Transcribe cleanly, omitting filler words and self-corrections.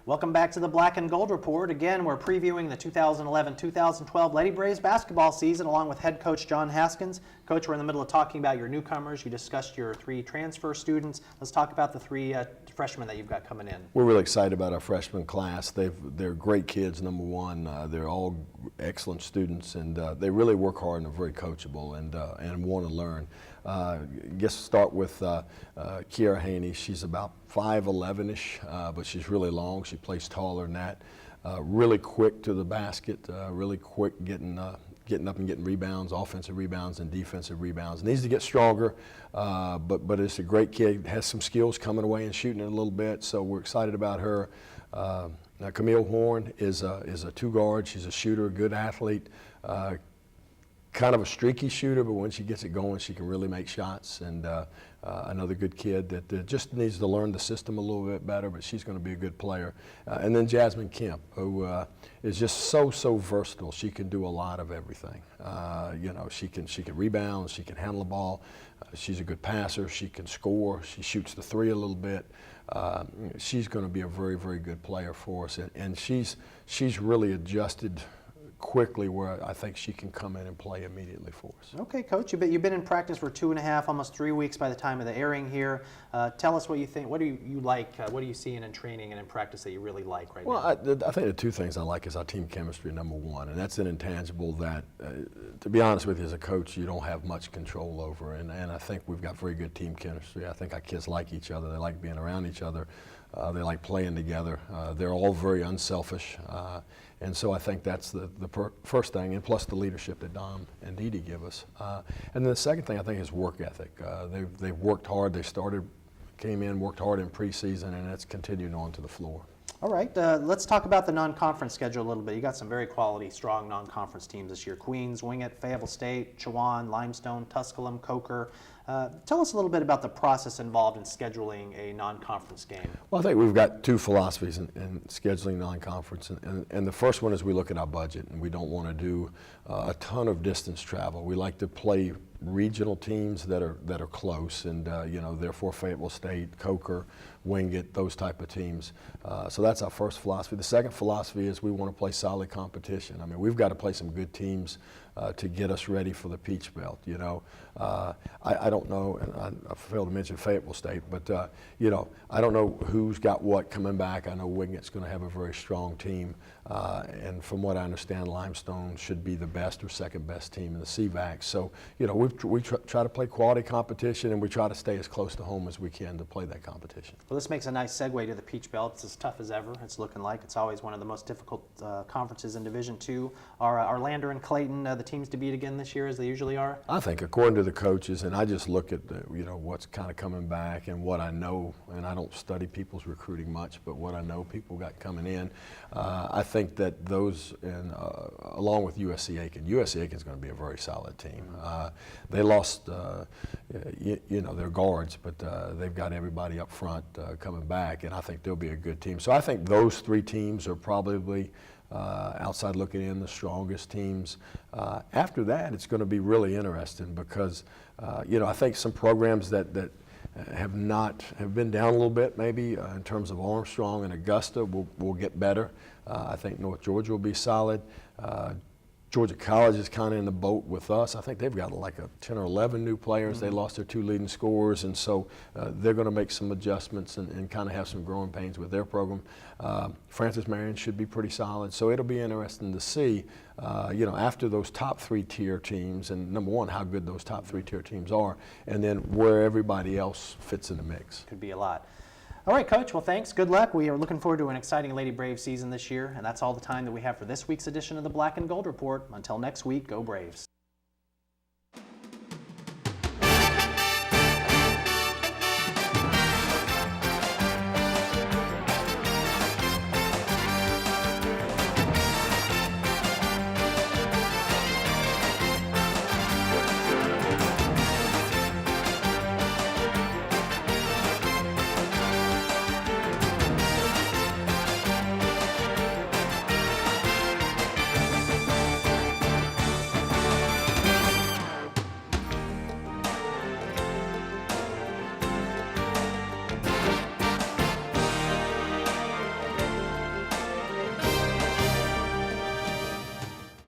Welcome back to the Black and Gold Report. Again, we're previewing the 2011-2012 Lady Braves basketball season along with head coach John Haskins. Coach, we're in the middle of talking about your newcomers. You discussed your 3 transfer students. Let's talk about the 3 freshmen that you've got coming in. We're really excited about our freshman class. They're great kids, number one. They're all excellent students, and they really work hard and are very coachable and want to learn. Start with Kiara Haney. She's about 5'11"-ish, but she's really long. She plays taller than that. Really quick to the basket, really quick getting up and getting rebounds, offensive rebounds and defensive rebounds. Needs to get stronger, but it's a great kid. Has some skills coming away and shooting it a little bit, so we're excited about her. Now Camille Horn is a 2 guard. She's a shooter, a good athlete. Kind of a streaky shooter, but when she gets it going, she can really make shots. And another good kid that just needs to learn the system a little bit better, but she's going to be a good player. And then Jasmine Kemp, who is just so versatile. She can do a lot of everything. She can rebound, she can handle the ball. She's a good passer. She can score. She shoots the 3 a little bit. She's going to be a very good player for us, and she's really adjusted quickly where I think she can come in and play immediately for us. Okay, Coach, you've been in practice for 2.5, almost 3 weeks by the time of the airing here. Tell us what you think. What do you like? What are you seeing in training and in practice that you really like right now? Well, I think the 2 things I like is our team chemistry, number one, and that's an intangible that, to be honest with you, as a coach, you don't have much control over, and I think we've got very good team chemistry. I think our kids like each other. They like being around each other. They like playing together. They're all very unselfish. And so I think that's the first thing, and plus the leadership that Dom and Dee Dee give us. And then the second thing I think is work ethic. They've worked hard. They came in, worked hard in preseason, and it's continued on to the floor. All right, let's talk about the non-conference schedule a little bit. You got some very quality, strong non-conference teams this year. Queens, Wingate, Fayetteville State, Chowan, Limestone, Tusculum, Coker. Tell us a little bit about the process involved in scheduling a non-conference game. Well, I think we've got 2 philosophies in scheduling non-conference, and the first one is we look at our budget, and we don't want to do a ton of distance travel. We like to play regional teams that are close, and therefore Fayetteville State, Coker, Wingate, those type of teams. So that's our first philosophy. The second philosophy is we want to play solid competition. I mean, we've got to play some good teams to get us ready for the Peach Belt. I don't know, and I failed to mention Fayetteville State, but I don't know who's got what coming back. I know Wingate's going to have a very strong team, and from what I understand, Limestone should be the best or second best team in the CVAC. So we try to play quality competition, and we try to stay as close to home as we can to play that competition. Well, this makes a nice segue to the Peach Belt. It's as tough as ever. It's looking like it's always one of the most difficult conferences in Division II. Are Lander and Clayton the teams to beat again this year, as they usually are? I think, according to the coaches, and I just look at what's kind of coming back and what I know, and I don't study people's recruiting much, but what I know people got coming in, I think that those, along with USC Aiken's going to be a very solid team. They lost, their guards, but they've got everybody up front coming back, and I think they'll be a good team. So I think those 3 teams are probably, outside looking in, the strongest teams. After that, it's going to be really interesting because, I think some programs that have been down a little bit maybe in terms of Armstrong and Augusta will get better. I think North Georgia will be solid. Georgia College is kind of in the boat with us. I think they've got like 10 or 11 new players. Mm-hmm. They lost their 2 leading scorers, and so they're going to make some adjustments and kind of have some growing pains with their program. Francis Marion should be pretty solid, so it'll be interesting to see, after those top 3 tier teams, and number one, how good those top 3 tier teams are, and then where everybody else fits in the mix. Could be a lot. All right, Coach. Well, thanks. Good luck. We are looking forward to an exciting Lady Braves season this year, and that's all the time that we have for this week's edition of the Black and Gold Report. Until next week, go Braves.